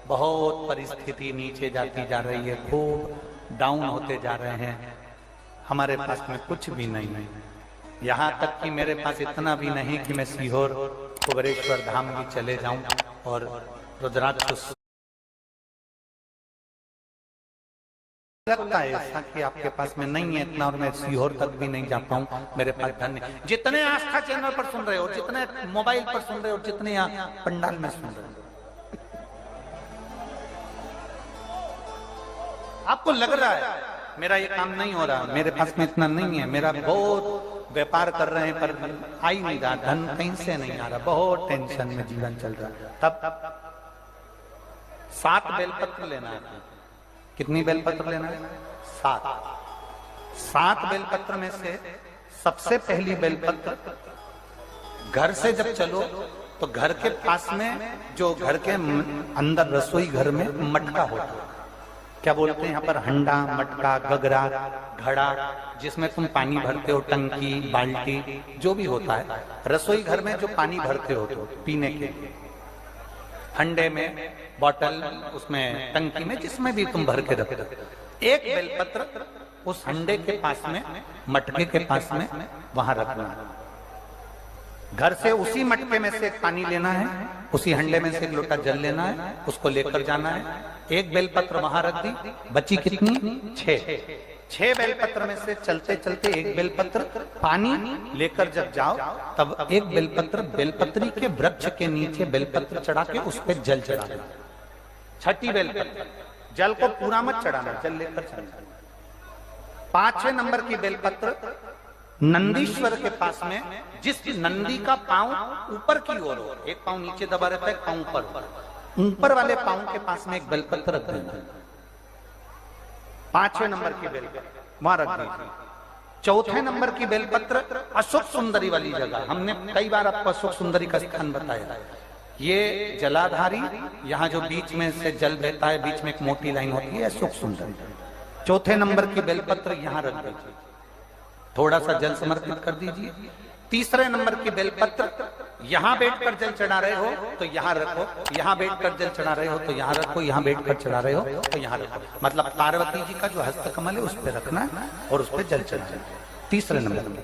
बहुत परिस्थिति नीचे जाती जा रही है, खूब डाउन होते जा रहे हैं। हमारे पास में कुछ भी नहीं है, यहाँ तक कि मेरे पास इतना भी नहीं कि मैं सीहोर कुबेरेश्वर धाम भी चले जाऊं और रुद्राक्ष लगता है ऐसा कि आपके पास में नहीं है इतना और मैं सीहोर तक भी नहीं जा पाऊं। मेरे पास धन नहीं। जितने आस्था चैनल पर सुन रहे हो, जितने मोबाइल पर सुन रहे हो, जितने यहाँ पंडाल में सुन रहे हो, आपको लग रहा है मेरा ये काम नहीं हो रहा, मेरे पास में इतना नहीं है, मेरा बहुत व्यापार कर रहे हैं पर आ ही नहीं रहा, धन कहीं से नहीं आ रहा, बहुत टेंशन में जीवन चल रहा है। तब 7 बेलपत्र लेना है। कितनी बेलपत्र लेना है? 7 बेलपत्र में से सबसे पहली बेलपत्र, घर से जब चलो तो घर के पास में जो घर के अंदर रसोई घर में मटका होता है, क्या बोलते हैं यहाँ पर, हंडा, मटका, गगरा, घड़ा, जिसमें तुम पानी भरते हो, टंकी, बाल्टी, जो भी होता है रसोई घर में जो पानी भरते हो तो पीने के, हंडे में, बॉटल, उसमें टंकी में, जिसमें भी तुम भर के रखते हो, एक बेलपत्र उस हंडे के पास में, मटके के पास में वहां रखना है। घर से उसी मटके में से पानी लेना है, उसी हंडे में से एक लोटा जल लेना है, उसको लेकर जाना है। एक बेलपत्र वहां रख दी, बची कितनी? 6 बेलपत्र में से चलते चलते एक बेलपत्र पानी लेकर जब जाओ तब एक बेलपत्र बेलपत्री के वृक्ष के नीचे बेलपत्र चढ़ा के उस पर जल चढ़ाना। 6ठी बेलपत्र, जल को पूरा मत चढ़ाना, जल लेकर चढ़ाना। 5वें नंबर की बेलपत्र नंदीश्वर के पास में, जिस नंदी का पांव ऊपर की ओर हो, एक पांव नीचे दबा रहता है, एक पांव ऊपर वाले पांव के पास में एक बेलपत्र रख देना। 5वें नंबर की बेलपत्र वहां रख दीजिए। 4थे नंबर की बेलपत्र अशोक सुंदरी वाली जगह, हमने कई बार आपको अशोक सुंदरी का स्थान बताया। ये जलाधारी, यहाँ जो बीच में से जल बहता है, बीच में एक मोटी लाइन होती है, अशोक सुंदरी। 4थे नंबर की बेलपत्र यहाँ रख दीजिए, थोड़ा सा जल समर्पित कर दीजिए। 3रे नंबर की बेलपत्र, यहाँ बैठकर जल चढ़ा रहे हो तो यहाँ रखो, यहाँ बैठकर जल चढ़ा रहे हो तो यहाँ रखो, यहाँ बैठकर चढ़ा रहे हो तो यहाँ रखो, मतलब पार्वती जी का जो हस्तकमल है उस पर रखना है और उस पर जल चढ़ाना। 3रे नंबर में।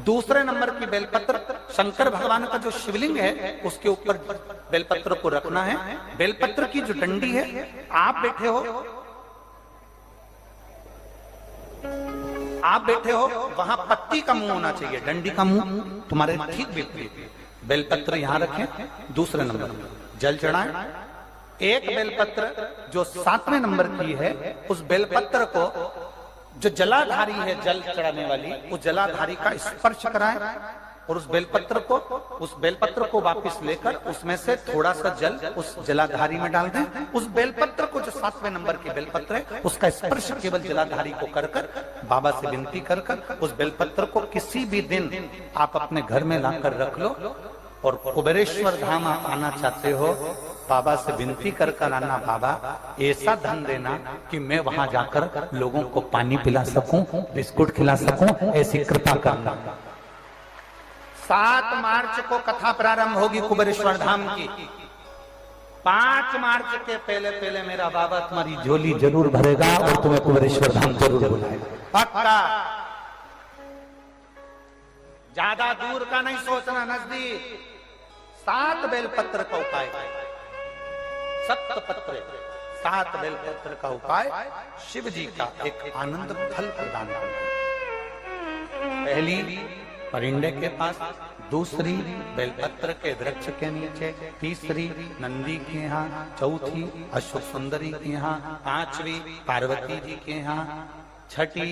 2रे नंबर की बेलपत्र शंकर भगवान का जो शिवलिंग है उसके ऊपर बेलपत्र को रखना है। बेलपत्र की जो डंडी है, आप बैठे हो वहां पत्ती का मुंह होना चाहिए, डंडी का मुंह तुम्हारे ठीक विपरीत। बेलपत्र यहां रखें। 2रे नंबर में जल चढ़ाएं। एक बेलपत्र जो 7वें नंबर की है, उस बेलपत्र को जो जलाधारी है, जल चढ़ाने वाली, उस जलाधारी का स्पर्श कराएं और उस बेलपत्र को वापस लेकर उसमें से थोड़ा सा जल उस जलाधारी में डाल दें। उस बेलपत्र को जो 7वें नंबर की बेलपत्र है, उसका स्पर्श केवल जलाधारी को कर बाबा से विनती कर उस बेलपत्र को किसी भी दिन आप अपने घर में लाकर रख लो और कुबेरेश्वर धाम आप आना चाहते हो, बाबा से विनती कर आना, बाबा ऐसा धन देना कि मैं वहां जाकर लोगों को पानी पिला सकूं, बिस्कुट खिला सकूं, ऐसी कृपा करना। 7 मार्च को कथा प्रारंभ होगी कुबेरेश्वर धाम की। 5 मार्च के पहले मेरा बाबा तुम्हारी झोली जरूर भरेगा और तुम्हें कुबेरेश्वर धाम जरूर बुलाएगा, पक्का। ज्यादा दूर का नहीं सोचना, नजदीक। 7 बेलपत्र का उपाय, 7 बेलपत्र का उपाय शिव जी का एक आनंद फल प्रदान करना। पहली परिंडे के पास, 2री बेलपत्र के वृक्ष के नीचे, 3री नंदी के यहाँ, 4थी अशोक सुंदरी के यहाँ, 5वीं पार्वती जी के यहाँ, 6ठी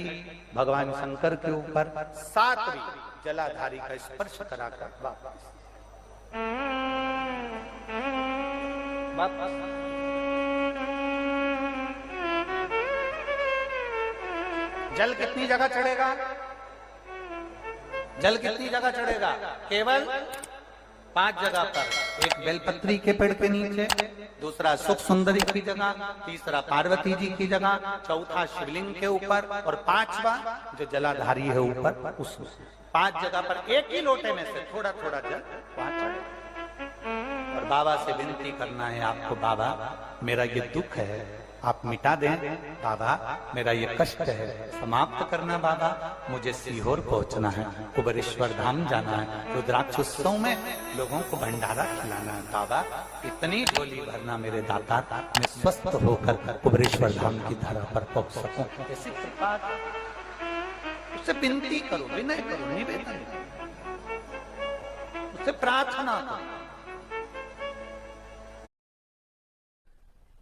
भगवान शंकर के ऊपर, 7वीं जलाधारी का स्पर्श कराकर वापस। जल कितनी जगह चढ़ेगा? जल कितनी जगह चढ़ेगा? केवल 5 जगह पर। एक बेलपत्री के पेड़ के नीचे, 2रा सुख सुंदरी की जगह, 3रा पार्वती जी की जगह, 4था शिवलिंग के ऊपर और 5वां जो जलाधारी है ऊपर, उस 5 जगह पर एक ही लोटे में से थोड़ा थोड़ा जल वहां चढ़े और और बाबा से विनती करना है आपको, बाबा मेरा ये दुख है आप मिटा दें, बाबा मेरा ये कष्ट है समाप्त करना, बाबा मुझे सीहोर पहुंचना है, कुबेरेश्वर धाम जाना है, रुद्राक्ष उत्सव में लोगों को भंडारा खिलाना है, बाबा इतनी झोली भरना मेरे दाता, मैं स्वस्थ होकर कुबेरेश्वर धाम की धरा पर पहुंच सकूं। ऐसी कृपा उससे विनती करो, विनय करो, निवेदन उससे प्रार्थना करो।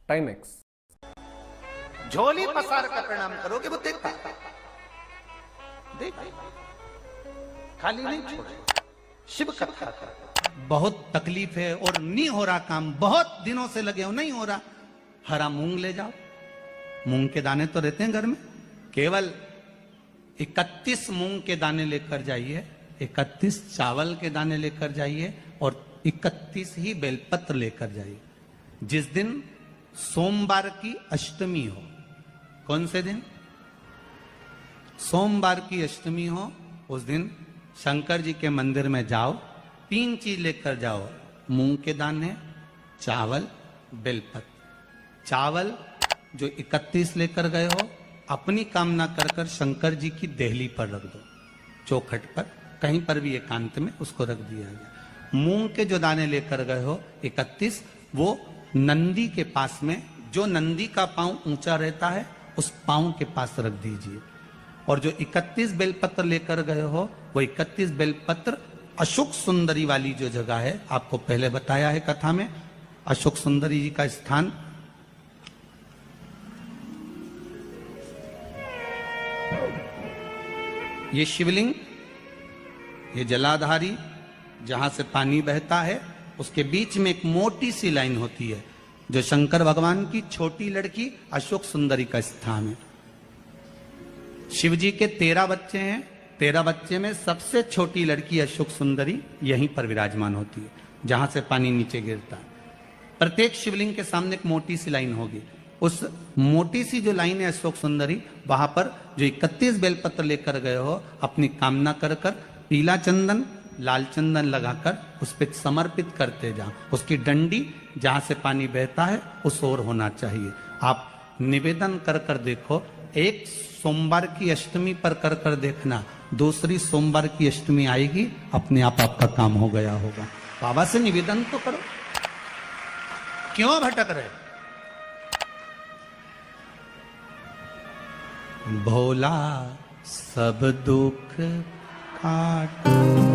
टाइम एक्स झोली पसार कर प्रणाम करोगे वो देखा देख खाली नहीं छोड़े। शिव कथा बहुत तकलीफ है और नहीं हो रहा काम, बहुत दिनों से लगे हो नहीं हो रहा, हरा मूंग ले जाओ, मूंग के दाने तो रहते हैं घर में, केवल 31 मूंग के दाने लेकर जाइए, 31 चावल के दाने लेकर जाइए और 31 ही बेलपत्र लेकर जाइए। जिस दिन सोमवार की अष्टमी हो, कौन से दिन? सोमवार की अष्टमी हो, उस दिन शंकर जी के मंदिर में जाओ, 3 चीज लेकर जाओ, मूंग के दाने, चावल, बेलपत्र। चावल जो 31 लेकर गए हो अपनी कामना कर कर शंकर जी की देहली पर रख दो, चौखट पर कहीं पर भी एकांत में उसको रख दिया गया। मूंग के जो दाने लेकर गए हो 31, वो नंदी के पास में, जो नंदी का पांव ऊंचा रहता है उस पांव के पास रख दीजिए। और जो 31 बेलपत्र लेकर गए हो वो 31 बेलपत्र अशोक सुंदरी वाली जो जगह है, आपको पहले बताया है कथा में, अशोक सुंदरी जी का स्थान ये शिवलिंग, ये जलाधारी जहां से पानी बहता है, उसके बीच में एक मोटी सी लाइन होती है जो शंकर भगवान की छोटी लड़की अशोक सुंदरी का स्थान है। शिव जी के 13 बच्चे हैं, 13 बच्चे में सबसे छोटी लड़की अशोक सुंदरी यहीं पर विराजमान होती है जहां से पानी नीचे गिरता है। प्रत्येक शिवलिंग के सामने एक मोटी सी लाइन होगी, उस मोटी सी जो लाइन है अशोक सुंदरी, वहां पर जो 31 बेलपत्र लेकर गए हो अपनी कामना कर कर पीला चंदन लाल चंदन लगाकर उस पर समर्पित करते जाओ। उसकी डंडी जहां से पानी बहता है उस ओर होना चाहिए। आप निवेदन कर कर देखो, एक सोमवार की अष्टमी पर कर कर देखना, दूसरी सोमवार की अष्टमी आएगी, अपने आप आपका काम हो गया होगा। बाबा से निवेदन तो करो, क्यों भटक रहे? भोला सब दुख काट